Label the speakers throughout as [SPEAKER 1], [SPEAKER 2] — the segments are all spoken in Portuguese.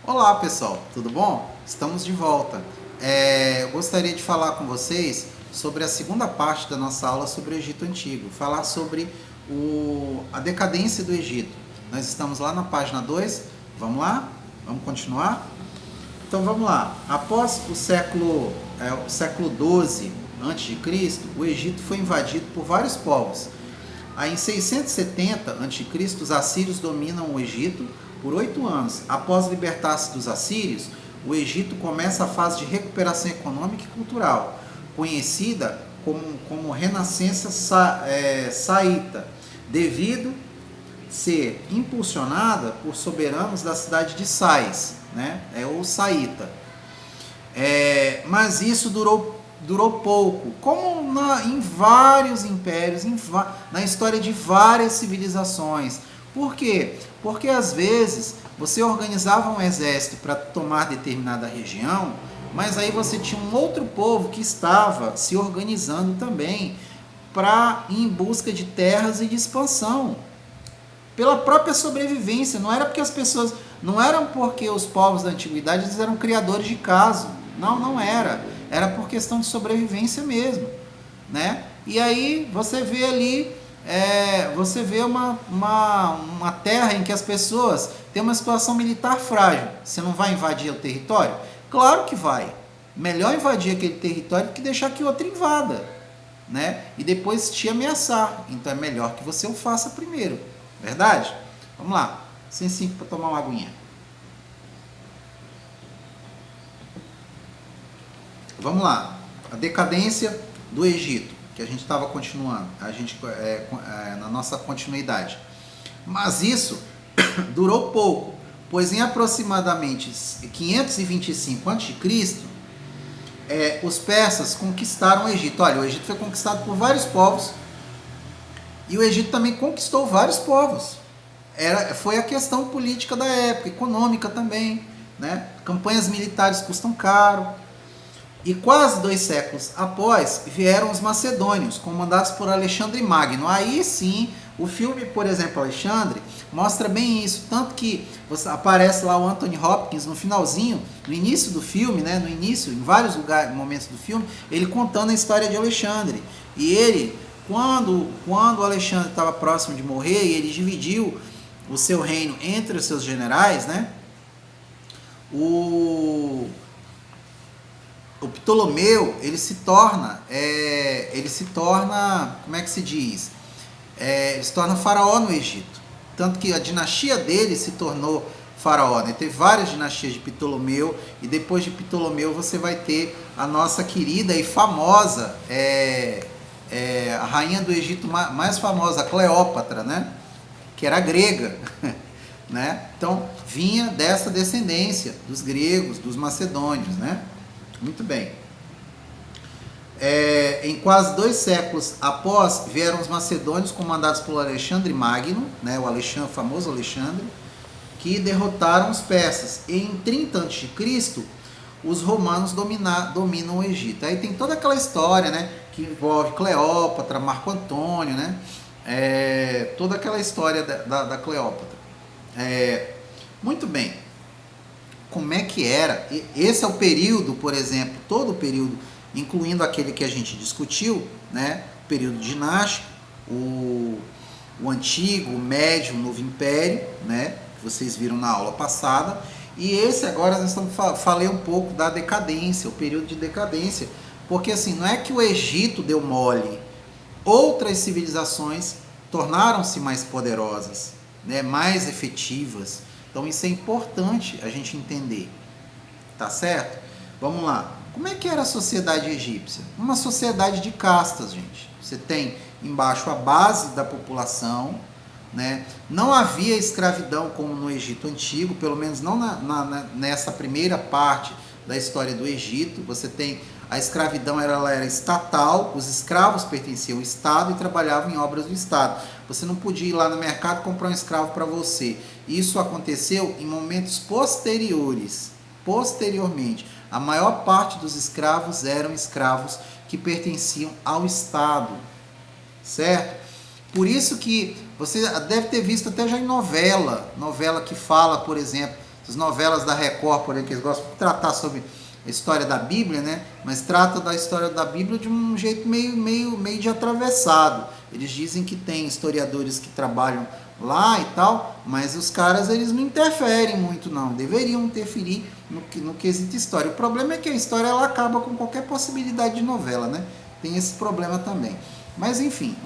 [SPEAKER 1] Olá pessoal, tudo bom? Estamos de volta. Eu gostaria de falar com vocês sobre a segunda parte da nossa aula sobre o Egito Antigo, falar sobre a decadência do Egito. Nós estamos lá na página 2, vamos lá? Vamos continuar? Então vamos lá. Após o século 12 a.C., o Egito foi invadido por vários povos. Aí em 670 a.C., os assírios dominam o Egito por 8 anos. Após libertar-se dos assírios, o Egito começa a fase de recuperação econômica e cultural, conhecida como Renascença Saíta, devido ser impulsionada por soberanos da cidade de Sais, né? Ou Saíta. Mas isso durou pouco, como em vários impérios, na história de várias civilizações. Por quê? Porque às vezes você organizava um exército para tomar determinada região, mas aí você tinha um outro povo que estava se organizando também para ir em busca de terras e de expansão. Pela própria sobrevivência, não era porque as pessoas, não eram porque os povos da antiguidade eles eram criadores de caso. Não era. Era por questão de sobrevivência mesmo, né? E aí você vê ali, você vê uma terra em que as pessoas têm uma situação militar frágil. Você não vai invadir o território? Claro que vai. Melhor invadir aquele território do que deixar que outro invada, né? E depois te ameaçar. Então é melhor que você o faça primeiro. Verdade? Vamos lá. Sem cinco para tomar uma aguinha. Vamos lá. A decadência do Egito, que a gente estava continuando, na nossa continuidade. Mas isso durou pouco, pois em aproximadamente 525 a.C., os persas conquistaram o Egito. Olha, o Egito foi conquistado por vários povos e o Egito também conquistou vários povos. Foi a questão política da época, econômica também, né? Campanhas militares custam caro. E quase 2 séculos após, vieram os macedônios, comandados por Alexandre Magno. Aí sim, o filme, por exemplo, Alexandre, mostra bem isso. Tanto que aparece lá o Anthony Hopkins no finalzinho, no início do filme, né? No início, em vários momentos do filme, ele contando a história de Alexandre. E ele, quando Alexandre estava próximo de morrer, e ele dividiu o seu reino entre os seus generais, né? O Ptolomeu, ele se torna, como é que se diz? Ele se torna faraó no Egito. Tanto que a dinastia dele se tornou faraó, né? Teve várias dinastias de Ptolomeu, e depois de Ptolomeu você vai ter a nossa querida e famosa, a rainha do Egito mais famosa, Cleópatra, né? Que era grega. Né? Então, vinha dessa descendência dos gregos, dos macedônios, né? Muito bem. Em quase 2 séculos após, vieram os macedônios comandados por Alexandre Magno, né, o famoso Alexandre, que derrotaram os persas. E em 30 a.C., os romanos dominam o Egito. Aí tem toda aquela história, né, que envolve Cleópatra, Marco Antônio, né, toda aquela história da Cleópatra. Muito bem. Como é que era? Esse é o período, por exemplo, todo o período, incluindo aquele que a gente discutiu, né? O período dinástico, o antigo, o médio, o novo império, né? Que vocês viram na aula passada. E esse agora nós falei um pouco da decadência, o período de decadência, porque assim, não é que o Egito deu mole, outras civilizações tornaram-se mais poderosas, né? Mais efetivas. Então isso é importante a gente entender, tá certo? Vamos lá. Como é que era a sociedade egípcia? Uma sociedade de castas, gente. Você tem embaixo a base da população, né? Não havia escravidão como no Egito Antigo, pelo menos não nessa primeira parte da história do Egito. Você tem a escravidão, ela era estatal, os escravos pertenciam ao Estado e trabalhavam em obras do Estado. Você não podia ir lá no mercado comprar um escravo para você. Isso aconteceu em momentos posteriormente. A maior parte dos escravos eram escravos que pertenciam ao Estado, certo? Por isso que você deve ter visto até já em novela que fala, por exemplo, As novelas da Record, por exemplo, que eles gostam de tratar sobre a história da Bíblia, né? Mas trata da história da Bíblia de um jeito meio de atravessado. Eles dizem que tem historiadores que trabalham lá e tal, mas os caras eles não interferem muito não, deveriam interferir no quesito história. O problema é que a história ela acaba com qualquer possibilidade de novela, né? Tem esse problema também. Mas enfim,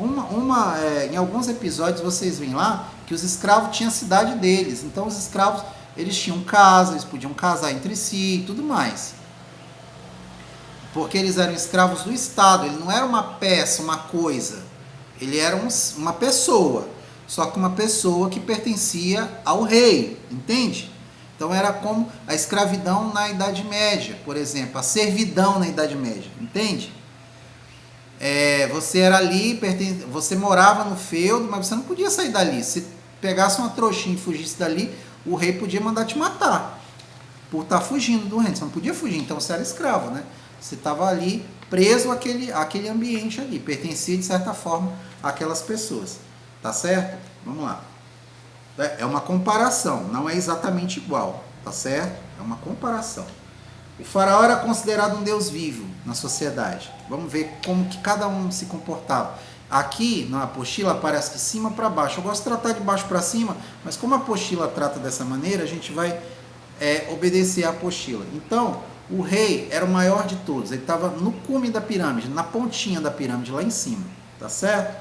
[SPEAKER 1] em alguns episódios vocês veem lá que os escravos tinham a cidade deles, então os escravos eles tinham casa, eles podiam casar entre si e tudo mais. Porque eles eram escravos do Estado, ele não era uma peça, uma coisa, ele era uma pessoa, só que uma pessoa que pertencia ao rei, entende? Então era como a escravidão na Idade Média, por exemplo, a servidão na Idade Média, entende? Você era ali, você morava no feudo, mas você não podia sair dali. Se pegasse uma trouxinha e fugisse dali, o rei podia mandar te matar, por estar fugindo do reino, você não podia fugir, então você era escravo, né? Você estava ali preso àquele ambiente ali, pertencia de certa forma àquelas pessoas, tá certo? Vamos lá. É uma comparação, não é exatamente igual, tá certo? É uma comparação. O faraó era considerado um deus vivo na sociedade. Vamos ver como que cada um se comportava. Aqui na apostila aparece de cima para baixo. Eu gosto de tratar de baixo para cima, mas como a apostila trata dessa maneira, a gente vai obedecer a apostila. Então, o rei era o maior de todos. Ele estava no cume da pirâmide, na pontinha da pirâmide, lá em cima. Tá certo?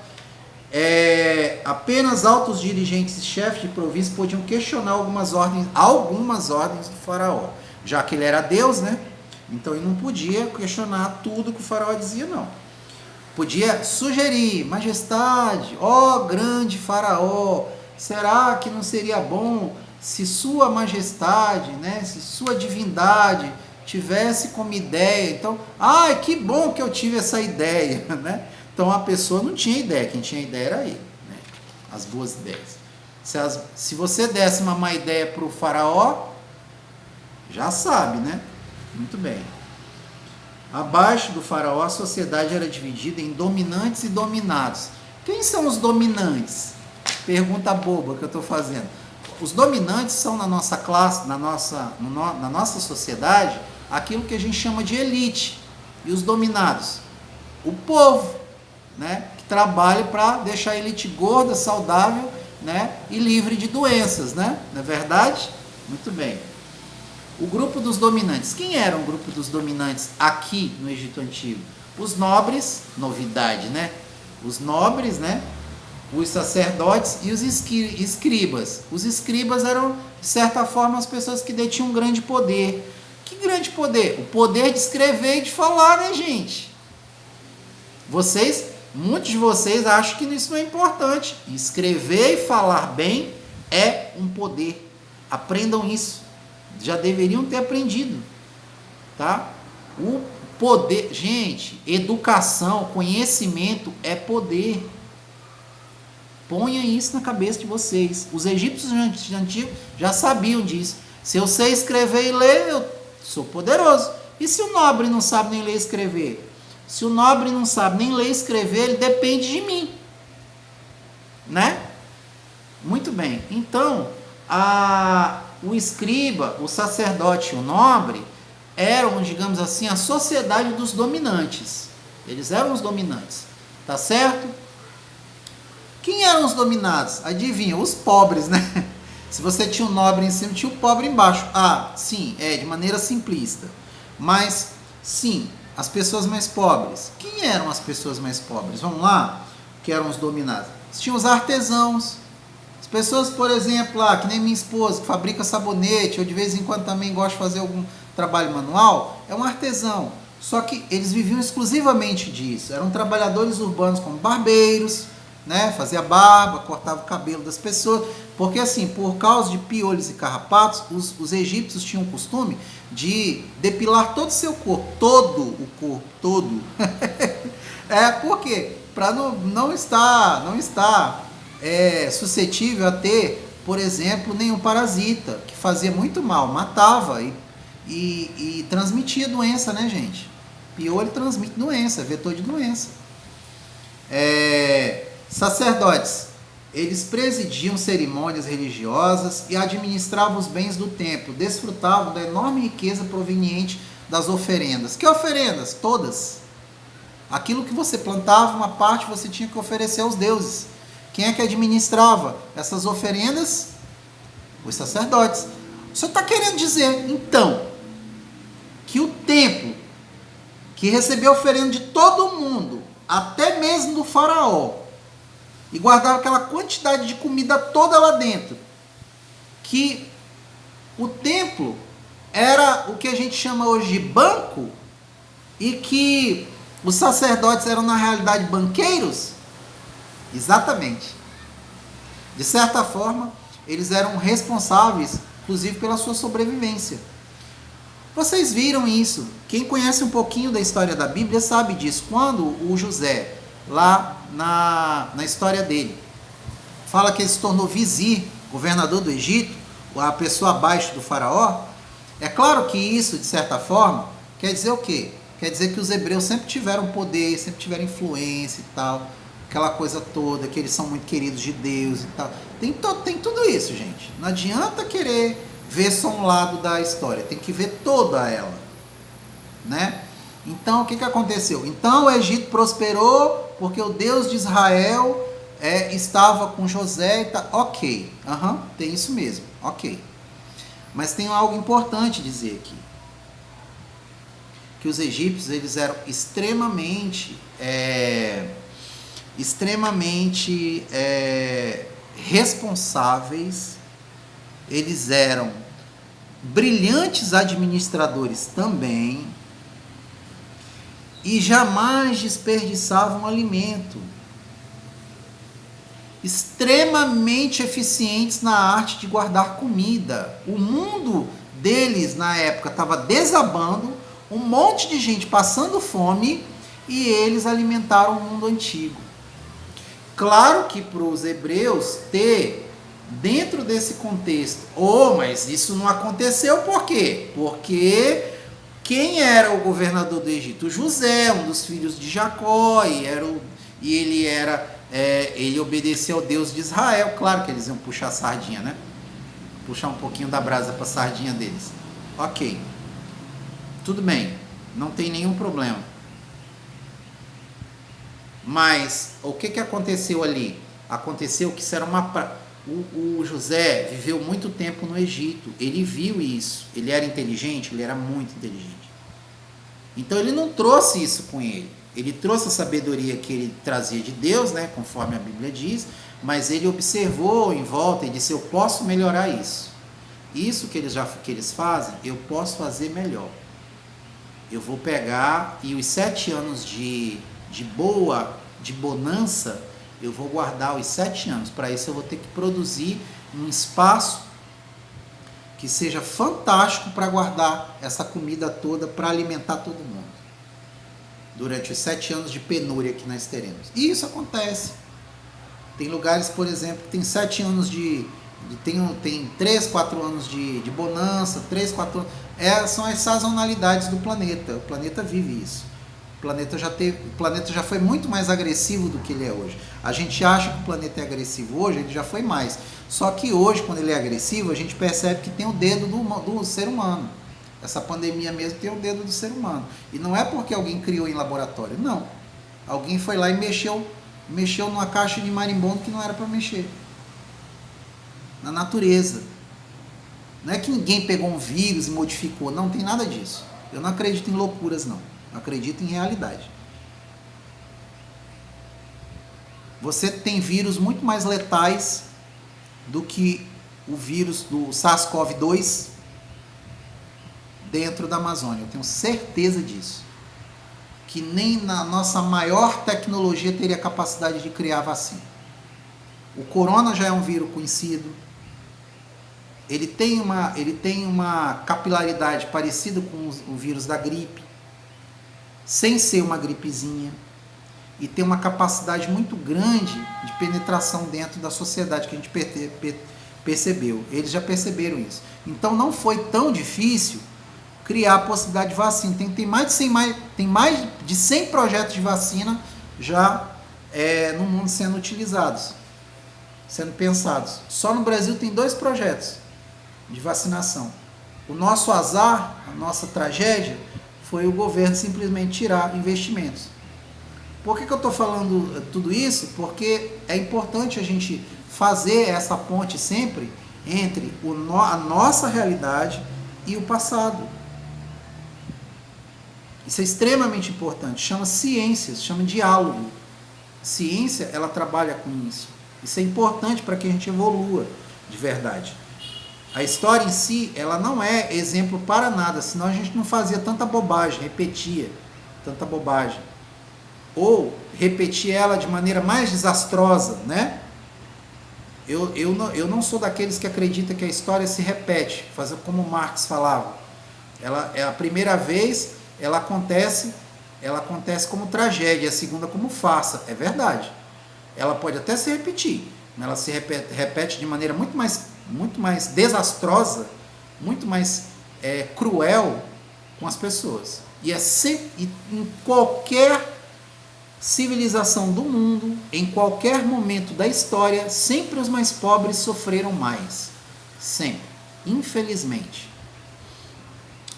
[SPEAKER 1] Apenas altos dirigentes e chefes de província podiam questionar algumas ordens do faraó. Já que ele era Deus, né? Então ele não podia questionar tudo que o faraó dizia, não. Podia sugerir: majestade, ó grande faraó, será que não seria bom se sua majestade, né, se sua divindade tivesse como ideia? Então, que bom que eu tive essa ideia, né? Então a pessoa não tinha ideia, quem tinha ideia era ele, né? As boas ideias. Se você desse uma má ideia para o faraó, já sabe, né? Muito bem. Abaixo do faraó, a sociedade era dividida em dominantes e dominados. Quem são os dominantes? Pergunta boba que eu estou fazendo. Os dominantes são na nossa classe, na nossa sociedade, aquilo que a gente chama de elite. E os dominados? O povo, né? Que trabalha para deixar a elite gorda, saudável, né? E livre de doenças, né? Não é verdade? Muito bem. O grupo dos dominantes. Quem era o grupo dos dominantes aqui no Egito Antigo? Os nobres, novidade, né? Os nobres, né? Os sacerdotes e os escribas. Os escribas eram, de certa forma, as pessoas que detinham um grande poder. Que grande poder? O poder de escrever e de falar, né, gente? Muitos de vocês acham que isso não é importante. Escrever e falar bem é um poder. Aprendam isso. Já deveriam ter aprendido, tá? O poder, gente, educação, conhecimento é poder. Ponha isso na cabeça de vocês. Os egípcios antigos já sabiam disso. Se eu sei escrever e ler, eu sou poderoso. E se o nobre não sabe nem ler e escrever? Se o nobre não sabe nem ler e escrever, ele depende de mim, né? Muito bem. Então, o escriba, o sacerdote e o nobre eram, digamos assim, a sociedade dos dominantes. Eles eram os dominantes, tá certo? Quem eram os dominados? Adivinha, os pobres, né? Se você tinha um nobre em cima, tinha o pobre embaixo. Sim, de maneira simplista. Mas, sim, as pessoas mais pobres. Quem eram as pessoas mais pobres? Vamos lá? Que eram os dominados. Tinham os artesãos. As pessoas, por exemplo, que nem minha esposa, que fabrica sabonete, ou de vez em quando também gosta de fazer algum trabalho manual, é um artesão. Só que eles viviam exclusivamente disso. Eram trabalhadores urbanos como barbeiros, né? Fazia barba, cortava o cabelo das pessoas. Porque assim, por causa de piolhos e carrapatos, os egípcios tinham o costume de depilar todo o seu corpo. Todo o corpo, todo. Por quê? Para não estar suscetível a ter, por exemplo, nenhum parasita, que fazia muito mal, matava e transmitia doença, né, gente? Piolho transmite doença, vetor de doença. Sacerdotes, Eles presidiam cerimônias religiosas e administravam os bens do templo, desfrutavam da enorme riqueza proveniente das oferendas. Que oferendas? Todas. Aquilo que você plantava, uma parte você tinha que oferecer aos deuses. Quem é que administrava essas oferendas? Os sacerdotes. O senhor está querendo dizer, então, que o templo, que recebeu oferenda de todo mundo, até mesmo do faraó, e guardava aquela quantidade de comida toda lá dentro, que o templo era o que a gente chama hoje de banco, e que os sacerdotes eram na realidade banqueiros? Exatamente. De certa forma, eles eram responsáveis, inclusive, pela sua sobrevivência. Vocês viram isso. Quem conhece um pouquinho da história da Bíblia sabe disso. Quando o José, lá na história dele, fala que ele se tornou vizir, governador do Egito, a pessoa abaixo do faraó, é claro que isso, de certa forma, quer dizer o quê? Quer dizer que os hebreus sempre tiveram poder, sempre tiveram influência e tal, aquela coisa toda, que eles são muito queridos de Deus e tal. Tem tudo isso, gente. Não adianta querer ver só um lado da história, tem que ver toda ela, né? Então, o que aconteceu? Então, o Egito prosperou porque o Deus de Israel estava com José e tal. Ok, tem isso mesmo, ok. Mas tem algo importante dizer aqui. Que os egípcios, eles eram extremamente responsáveis, eles eram brilhantes administradores também, e jamais desperdiçavam alimento. Extremamente eficientes na arte de guardar comida. O mundo deles, na época, estava desabando, um monte de gente passando fome, e eles alimentaram o mundo antigo. Claro que para os hebreus ter, dentro desse contexto, mas isso não aconteceu por quê? Porque quem era o governador do Egito? José, um dos filhos de Jacó, ele obedeceu ao Deus de Israel. Claro que eles iam puxar a sardinha, né? Puxar um pouquinho da brasa para a sardinha deles. Ok. Tudo bem. Não tem nenhum problema. Mas o que aconteceu ali? Aconteceu que isso era o José viveu muito tempo no Egito. Ele viu isso. Ele era inteligente? Ele era muito inteligente. Então ele não trouxe isso com ele. Ele trouxe a sabedoria que ele trazia de Deus, né, conforme a Bíblia diz, mas ele observou em volta e disse, eu posso melhorar isso. Isso que eles fazem, eu posso fazer melhor. Eu vou pegar e os 7 anos de bonança, eu vou guardar os 7 anos. Para isso eu vou ter que produzir um espaço que seja fantástico para guardar essa comida toda, para alimentar todo mundo. Durante os 7 anos de penúria que nós teremos. E isso acontece. Tem lugares, por exemplo, que tem 7 anos tem 3, 4 anos de bonança, 3, 4 anos. São as sazonalidades do planeta. O planeta vive isso. O planeta já foi muito mais agressivo do que ele é hoje. A gente acha que o planeta é agressivo hoje, ele já foi mais. Só que hoje, quando ele é agressivo, a gente percebe que tem o dedo do ser humano. Essa pandemia mesmo tem o dedo do ser humano. E não é porque alguém criou em laboratório, não. Alguém foi lá e mexeu numa caixa de marimbondo que não era para mexer. Na natureza. Não é que ninguém pegou um vírus e modificou, não tem nada disso. Eu não acredito em loucuras, não. Eu acredito em realidade. Você tem vírus muito mais letais do que o vírus do SARS-CoV-2 dentro da Amazônia. Eu tenho certeza disso. Que nem na nossa maior tecnologia teria capacidade de criar vacina. O corona já é um vírus conhecido. Ele tem uma capilaridade parecida com o vírus da gripe, sem ser uma gripezinha. E tem uma capacidade muito grande de penetração dentro da sociedade, que a gente percebeu. Eles já perceberam isso. Então não foi tão difícil criar a possibilidade de vacina. Tem mais de 100 projetos de vacina já no mundo sendo utilizados. sendo pensados. Só no Brasil tem 2 projetos de vacinação. O nosso azar, a nossa tragédia, foi o governo simplesmente tirar investimentos. Por que eu estou falando tudo isso? Porque é importante a gente fazer essa ponte sempre entre a nossa realidade e o passado. Isso é extremamente importante. Chama ciências, chama diálogo. Ciência, ela trabalha com isso. Isso é importante para que a gente evolua de verdade. A história em si, ela não é exemplo para nada, senão a gente não fazia tanta bobagem, repetia tanta bobagem. Ou repetir ela de maneira mais desastrosa, né? Eu não sou daqueles que acreditam que a história se repete, fazer como Marx falava. Ela é a primeira vez, ela acontece como tragédia, a segunda como farsa. É verdade. Ela pode até se repetir, mas ela se repete de maneira muito mais desastrosa, muito mais cruel com as pessoas. E é sempre, em qualquer civilização do mundo, em qualquer momento da história, sempre os mais pobres sofreram mais. Sempre. Infelizmente.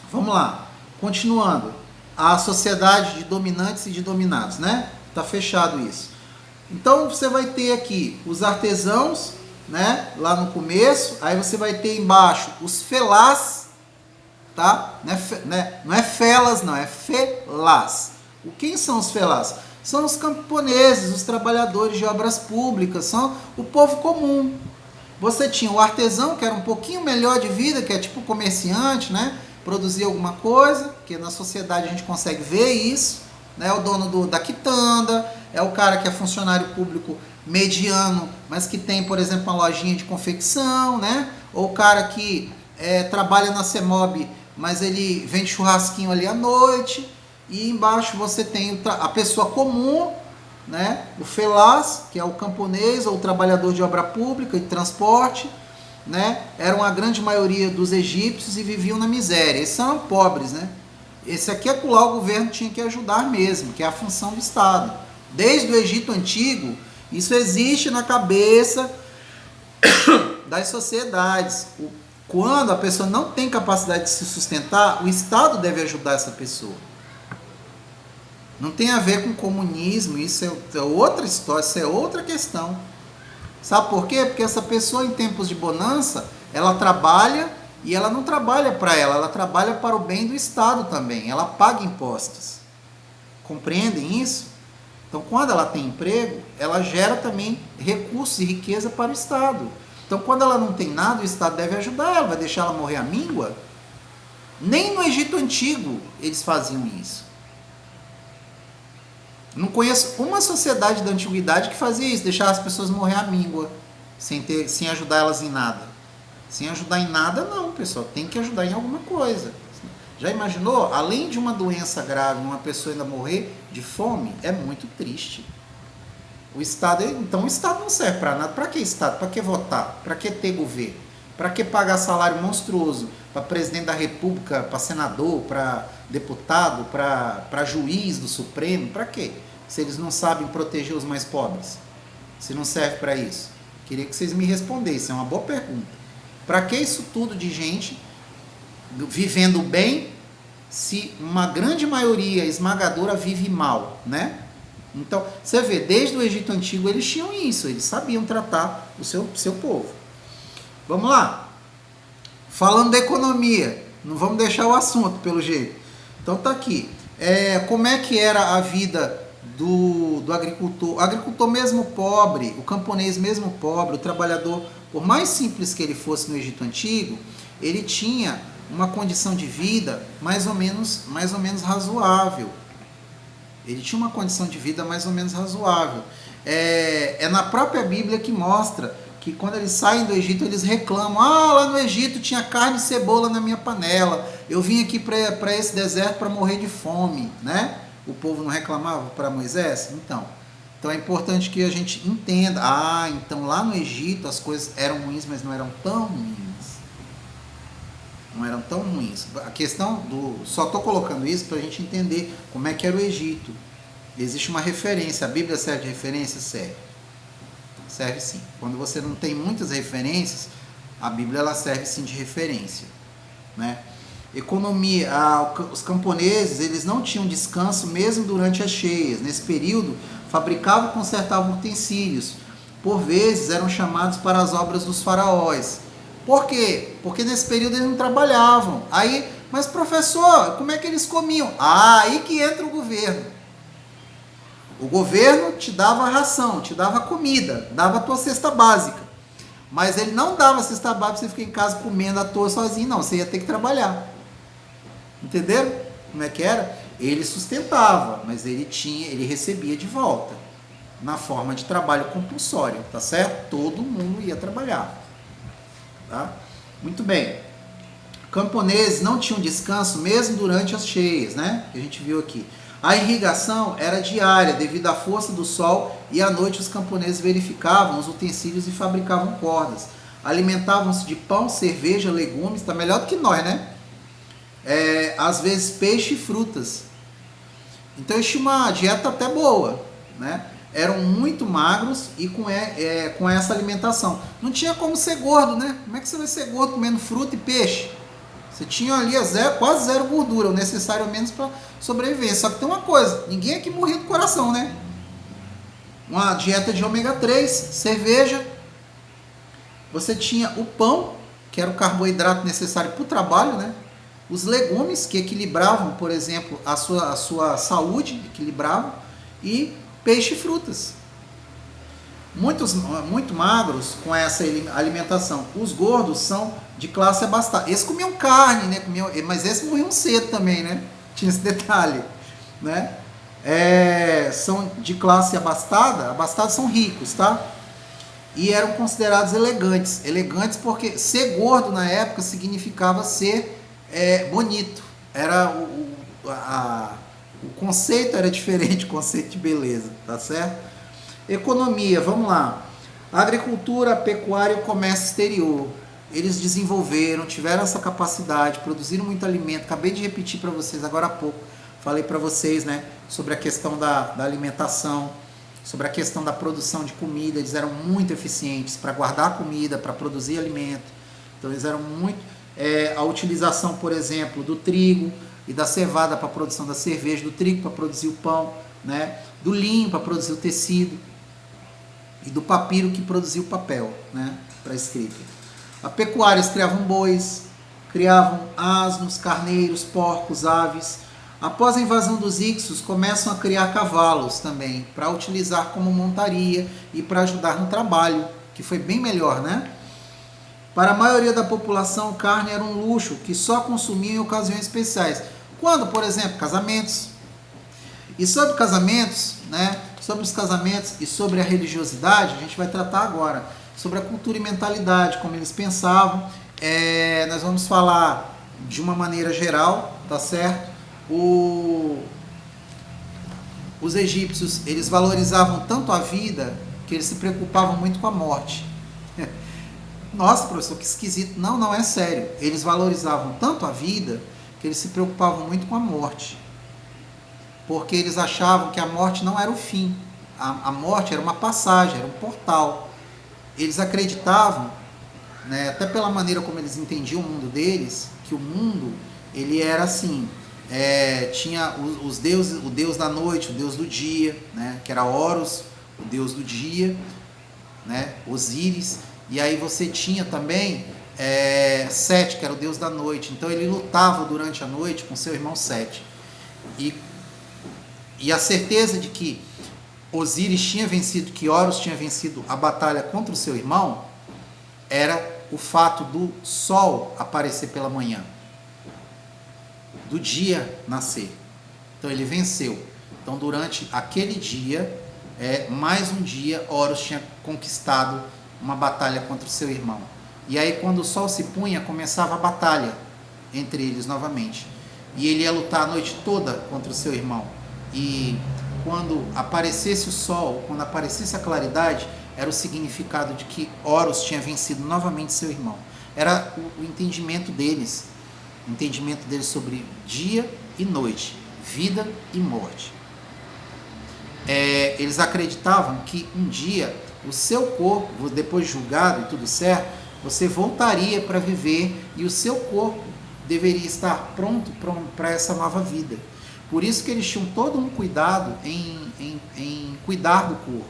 [SPEAKER 1] Vamos lá. Continuando. A sociedade de dominantes e de dominados, né? Tá fechado isso. Então você vai ter aqui os artesãos, né? Lá no começo. Aí você vai ter embaixo os felás, tá? Não é felas, não. É felás. Quem são os felás? São os camponeses, os trabalhadores de obras públicas, são o povo comum. Você tinha o artesão, que era um pouquinho melhor de vida, que é tipo comerciante, né? Produzir alguma coisa, que na sociedade a gente consegue ver isso, né? O dono da quitanda, é o cara que é funcionário público mediano, mas que tem, por exemplo, uma lojinha de confecção, né? Ou o cara que trabalha na CEMOB, mas ele vende churrasquinho ali à noite. E embaixo você tem a pessoa comum, né? O felaz, que é o camponês ou o trabalhador de obra pública e transporte, né? Eram a grande maioria dos egípcios e viviam na miséria. Esses são pobres, né? Esse aqui é que lá o governo tinha que ajudar mesmo, que é a função do Estado. Desde o Egito Antigo, isso existe na cabeça das sociedades. Quando a pessoa não tem capacidade de se sustentar, o Estado deve ajudar essa pessoa. Não tem a ver com comunismo, isso é outra história, isso é outra questão. Sabe por quê? Porque essa pessoa em tempos de bonança, ela trabalha e ela não trabalha para ela trabalha para o bem do Estado também, ela paga impostos. Compreendem isso? Então, quando ela tem emprego, ela gera também recursos e riqueza para o Estado. Então, quando ela não tem nada, o Estado deve ajudar ela, vai deixar ela morrer à míngua? Nem no Egito Antigo eles faziam isso. Não conheço uma sociedade da antiguidade que fazia isso, deixar as pessoas morrer à míngua, sem ajudar elas em nada. Sem ajudar em nada, não, pessoal. Tem que ajudar em alguma coisa. Já imaginou? Além de uma doença grave, uma pessoa ainda morrer de fome, é muito triste. O Estado não serve para nada. Para que Estado? Para que votar? Para que ter governo? Para que pagar salário monstruoso para presidente da República, para senador, para deputado, para juiz do Supremo? Para quê? Se eles não sabem proteger os mais pobres? Se não serve para isso? Queria que vocês me respondessem, é uma boa pergunta. Para que isso tudo de gente vivendo bem, se uma grande maioria esmagadora vive mal, né? Então, você vê, desde o Egito Antigo eles tinham isso, eles sabiam tratar o seu povo. Vamos lá. Falando da economia, não vamos deixar o assunto, pelo jeito. Então tá aqui. Como é que era a vida do agricultor? O agricultor mesmo pobre, o camponês mesmo pobre, o trabalhador, por mais simples que ele fosse no Egito Antigo, ele tinha uma condição de vida mais ou menos razoável. Ele tinha uma condição de vida mais ou menos razoável. É na própria Bíblia que mostra que quando eles saem do Egito, eles reclamam: lá no Egito tinha carne e cebola na minha panela, eu vim aqui para esse deserto para morrer de fome, né? O povo não reclamava para Moisés? Então é importante que a gente entenda, então lá no Egito as coisas eram ruins, mas não eram tão ruins. Não eram tão ruins. A questão só estou colocando isso para a gente entender como é que era o Egito. Existe uma referência, a Bíblia serve de referência? Serve. serve sim. Quando você não tem muitas referências, a Bíblia ela serve sim de referência, né? Economia, os camponeses, eles não tinham descanso mesmo durante as cheias. Nesse período, fabricavam e consertavam utensílios. Por vezes, eram chamados para as obras dos faraós. Por quê? Porque nesse período eles não trabalhavam. Aí, mas professor, como é que eles comiam? Aí que entra o governo. O governo te dava a ração, te dava a comida, dava a tua cesta básica. Mas ele não dava a cesta básica para você ficar em casa comendo à toa sozinho, não. Você ia ter que trabalhar. Entenderam como é que era? Ele sustentava, mas ele recebia de volta, na forma de trabalho compulsório, tá certo? Todo mundo ia trabalhar, tá? Muito bem. Camponeses não tinham descanso mesmo durante as cheias, né? Que a gente viu aqui. A irrigação era diária, devido à força do sol, e à noite os camponeses verificavam os utensílios e fabricavam cordas. Alimentavam-se de pão, cerveja, legumes, tá melhor do que nós, né? Às vezes peixe e frutas. Então eles tinham uma dieta até boa, né? Eram muito magros e com essa alimentação. Não tinha como ser gordo, né? Como é que você vai ser gordo comendo fruta e peixe? Você tinha ali quase zero gordura, o necessário ao menos para sobreviver. Só que tem uma coisa, ninguém aqui morria do coração, né? Uma dieta de ômega 3, cerveja. Você tinha o pão, que era o carboidrato necessário para o trabalho, né? Os legumes, que equilibravam, por exemplo, a sua saúde, equilibravam, e peixe e frutas. Muito magros com essa alimentação. Os gordos são de classe abastada. Esses comiam carne, né? Mas esses morriam cedo também, né? Tinha esse detalhe, né? São de classe abastada. Abastados são ricos, tá? E eram considerados elegantes. Elegantes porque ser gordo na época significava ser bonito. O conceito era diferente, o conceito de beleza, tá certo? Economia, vamos lá. Agricultura, pecuária e o comércio exterior. Eles desenvolveram, tiveram essa capacidade, produziram muito alimento. Acabei de repetir para vocês agora há pouco. Falei para vocês, né, sobre a questão da alimentação, sobre a questão da produção de comida. Eles eram muito eficientes para guardar comida, para produzir alimento. Então eles eram muito... a utilização, por exemplo, do trigo e da cevada para a produção da cerveja, do trigo para produzir o pão, né, do linho para produzir o tecido e do papiro que produzia o papel, né, para a escrita. A pecuária, eles criavam bois, criavam asnos, carneiros, porcos, aves. Após a invasão dos Hicsos, começam a criar cavalos também, para utilizar como montaria e para ajudar no trabalho, que foi bem melhor, né? Para a maioria da população, carne era um luxo que só consumia em ocasiões especiais. Quando, por exemplo, casamentos. E sobre casamentos, né? Sobre os casamentos e sobre a religiosidade, a gente vai tratar agora. Sobre a cultura e mentalidade, como eles pensavam. Nós vamos falar de uma maneira geral, tá certo? Os egípcios, eles valorizavam tanto a vida que eles se preocupavam muito com a morte. Nossa, professor, que esquisito. Não, é sério. Eles valorizavam tanto a vida que eles se preocupavam muito com a morte. Porque eles achavam que a morte não era o fim. A morte era uma passagem, era um portal. Eles acreditavam, né, até pela maneira como eles entendiam o mundo deles, que o mundo, ele era assim, tinha os deuses, o deus da noite, o deus do dia, né, que era Horus, o deus do dia, né, Osíris, e aí você tinha também Sete, que era o deus da noite. Então ele lutava durante a noite com seu irmão Sete. E a certeza de que Osíris tinha vencido, que Horus tinha vencido a batalha contra o seu irmão, era o fato do sol aparecer pela manhã, do dia nascer. Então ele venceu. Então durante aquele dia, mais um dia, Horus tinha conquistado uma batalha contra o seu irmão. E aí quando o sol se punha, começava a batalha entre eles novamente. E ele ia lutar a noite toda contra o seu irmão. E quando aparecesse o sol, quando aparecesse a claridade, era o significado de que Horus tinha vencido novamente seu irmão. Era o entendimento deles sobre dia e noite, vida e morte. Eles acreditavam que um dia o seu corpo, depois de julgado e tudo certo, você voltaria para viver e o seu corpo deveria estar pronto para essa nova vida. Por isso que eles tinham todo um cuidado em cuidar do corpo,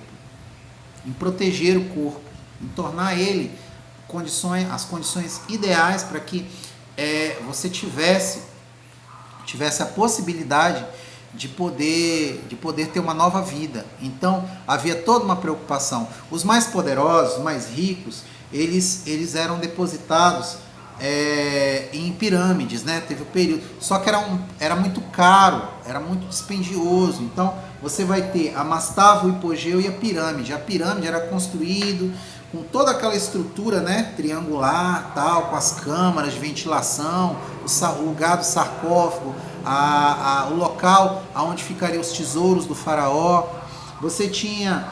[SPEAKER 1] em proteger o corpo, em tornar ele as condições ideais para que você tivesse a possibilidade de poder ter uma nova vida. Então havia toda uma preocupação. Os mais poderosos, os mais ricos, eles eram depositados em pirâmides, né? Teve o período, só que era muito caro, era muito dispendioso. Então você vai ter a mastaba, o hipogeu e a pirâmide. A pirâmide era construído com toda aquela estrutura, né, triangular, tal, com as câmaras de ventilação, o lugar do sarcófago, o local onde ficariam os tesouros do faraó. Você tinha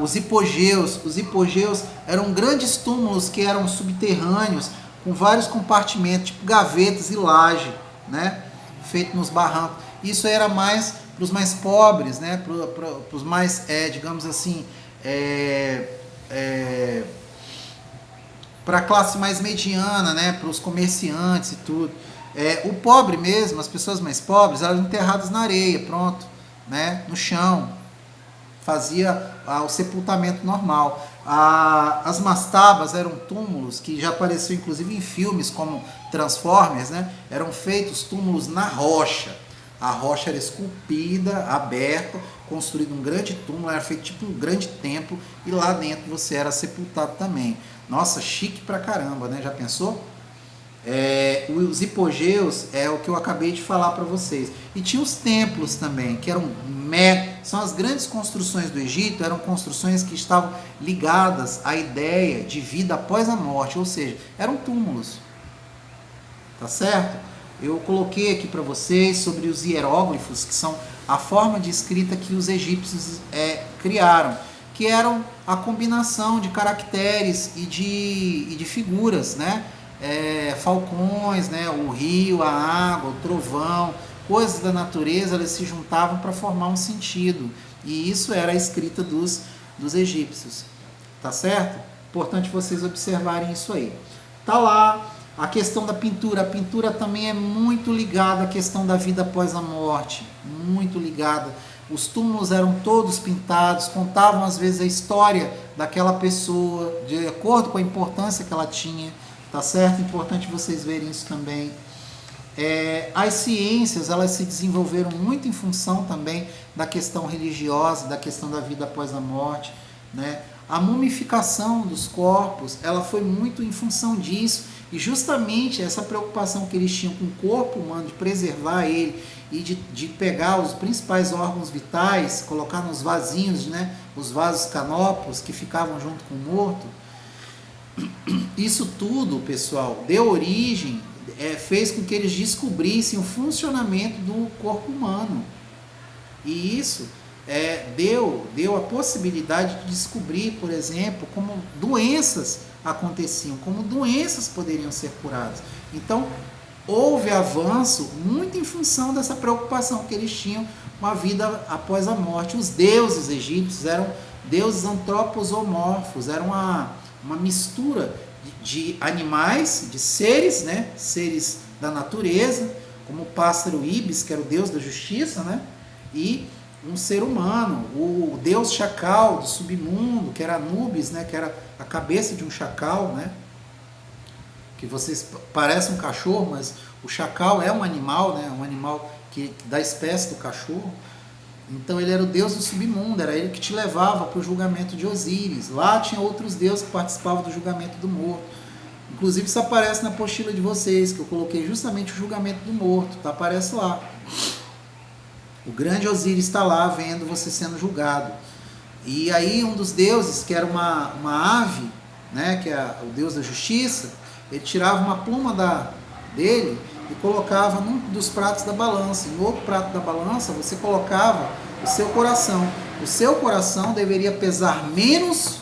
[SPEAKER 1] os hipogeus. Os hipogeus eram grandes túmulos que eram subterrâneos, com vários compartimentos, tipo gavetas e laje, né, feito nos barrancos. Isso era mais para os mais pobres, né, para os mais, digamos assim, para a classe mais mediana, né, para os comerciantes e tudo. O pobre mesmo, as pessoas mais pobres, eram enterradas na areia, pronto, né, no chão. Fazia o sepultamento normal. As mastabas eram túmulos que já apareceu inclusive em filmes como Transformers, né? Eram feitos túmulos na rocha. A rocha era esculpida, aberta, construído um grande túmulo, era feito tipo um grande templo e lá dentro você era sepultado também. Nossa, chique pra caramba, né? Já pensou? Os hipogeus é o que eu acabei de falar para vocês. E tinha os templos também, que eram são as grandes construções do Egito, eram construções que estavam ligadas à ideia de vida após a morte, ou seja, eram túmulos. Tá certo? Eu coloquei aqui para vocês sobre os hieróglifos, que são a forma de escrita que os egípcios criaram, que eram a combinação de caracteres e de figuras, né? Falcões, né? O rio, a água, o trovão, coisas da natureza, elas se juntavam para formar um sentido. E isso era a escrita dos egípcios. Tá certo? Importante vocês observarem isso aí. Tá lá a questão da pintura. A pintura também é muito ligada à questão da vida após a morte. Muito ligada. Os túmulos eram todos pintados, contavam às vezes a história daquela pessoa, de acordo com a importância que ela tinha. Tá certo? Importante vocês verem isso também. As ciências, elas se desenvolveram muito em função também da questão religiosa, da questão da vida após a morte, né? A mumificação dos corpos, ela foi muito em função disso, e justamente essa preocupação que eles tinham com o corpo humano, de preservar ele e de pegar os principais órgãos vitais, colocar nos vasinhos, né? Os vasos canópicos que ficavam junto com o morto. Isso tudo, pessoal, deu origem, fez com que eles descobrissem o funcionamento do corpo humano. E isso deu a possibilidade de descobrir, por exemplo, como doenças aconteciam, como doenças poderiam ser curadas. Então, houve avanço muito em função dessa preocupação que eles tinham com a vida após a morte. Os deuses egípcios eram deuses antroposomorfos, eram uma mistura de animais, de seres, né? Seres da natureza, como o pássaro Ibis, que era o deus da justiça, né? E um ser humano, o deus chacal do submundo, que era Anubis, né? Que era a cabeça de um chacal, né? Que vocês parecem um cachorro, mas o chacal é um animal, né? Um animal da espécie do cachorro. Então ele era o deus do submundo, era ele que te levava para o julgamento de Osíris. Lá tinha outros deuses que participavam do julgamento do morto. Inclusive isso aparece na apostila de vocês, que eu coloquei justamente o julgamento do morto, tá? Aparece lá. O grande Osíris está lá vendo você sendo julgado. E aí um dos deuses, que era uma ave, né, que é o deus da justiça, ele tirava uma pluma dele e colocava num dos pratos da balança. No outro prato da balança você colocava o seu coração. O seu coração deveria pesar menos,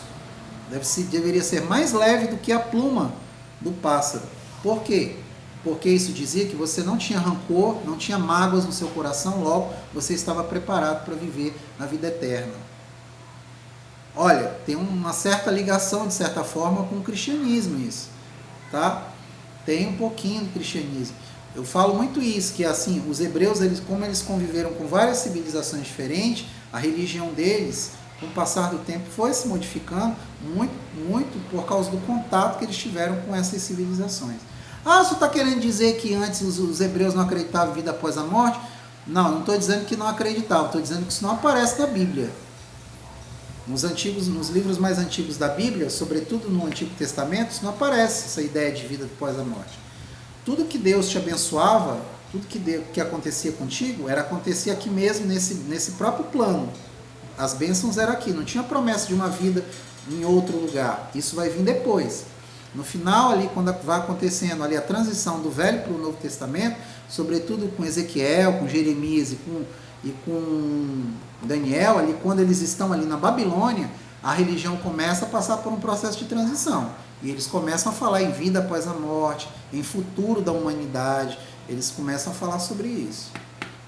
[SPEAKER 1] deveria ser mais leve do que a pluma do pássaro. Por quê? Porque isso dizia que você não tinha rancor, não tinha mágoas no seu coração, logo você estava preparado para viver na vida eterna. Olha, tem uma certa ligação, de certa forma, com o cristianismo isso, tá? Tem um pouquinho do cristianismo. Eu falo muito isso, que assim, os hebreus, eles, como eles conviveram com várias civilizações diferentes, a religião deles, com o passar do tempo, foi se modificando muito, muito por causa do contato que eles tiveram com essas civilizações. Ah, você está querendo dizer que antes os hebreus não acreditavam em vida após a morte? Não, não estou dizendo que não acreditavam, estou dizendo que isso não aparece na Bíblia. Nos livros mais antigos da Bíblia, sobretudo no Antigo Testamento, isso não aparece essa ideia de vida após a morte. Tudo que Deus te abençoava, tudo que acontecia contigo, acontecia aqui mesmo, nesse próprio plano. As bênçãos eram aqui, não tinha promessa de uma vida em outro lugar. Isso vai vir depois. No final, ali, quando vai acontecendo ali a transição do Velho para o Novo Testamento, sobretudo com Ezequiel, com Jeremias e com Daniel, ali, quando eles estão ali na Babilônia, a religião começa a passar por um processo de transição. E eles começam a falar em vida após a morte, em futuro da humanidade. Eles começam a falar sobre isso.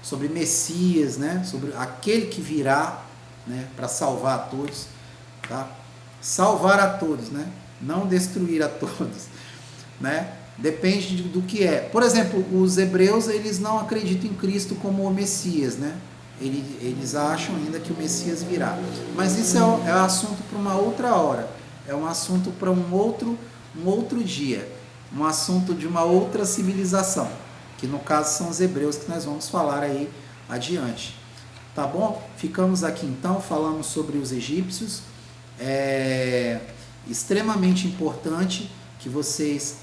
[SPEAKER 1] Sobre Messias, né? Sobre aquele que virá, né? Para salvar a todos. Tá? Salvar a todos, né? Não destruir a todos. Né? Depende do que é. Por exemplo, os hebreus, eles não acreditam em Cristo como o Messias, né? Eles acham ainda que o Messias virá. Mas isso é assunto para uma outra hora. É um assunto para um outro dia. Um assunto de uma outra civilização. Que no caso são os hebreus, que nós vamos falar aí adiante. Tá bom? Ficamos aqui então, falamos sobre os egípcios. É extremamente importante que vocês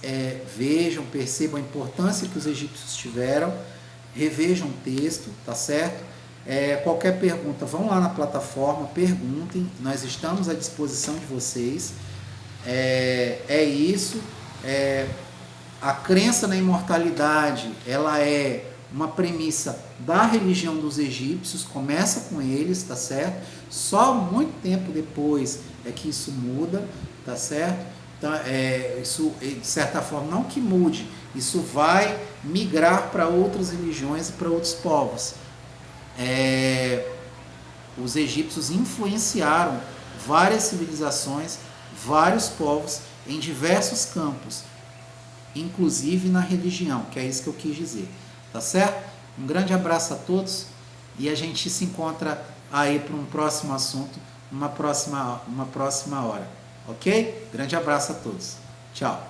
[SPEAKER 1] vejam, percebam a importância que os egípcios tiveram, revejam o texto, tá certo? Qualquer pergunta, vão lá na plataforma, perguntem, nós estamos à disposição de vocês. Isso. A crença na imortalidade, ela é uma premissa da religião dos egípcios, começa com eles, tá certo? Só muito tempo depois é que isso muda, tá certo? Então, isso, de certa forma, não que mude, isso vai migrar para outras religiões e para outros povos. Os egípcios influenciaram várias civilizações, vários povos em diversos campos, inclusive na religião, que é isso que eu quis dizer, tá certo? Um grande abraço a todos e a gente se encontra aí para um próximo assunto, uma próxima hora, ok? Grande abraço a todos, tchau!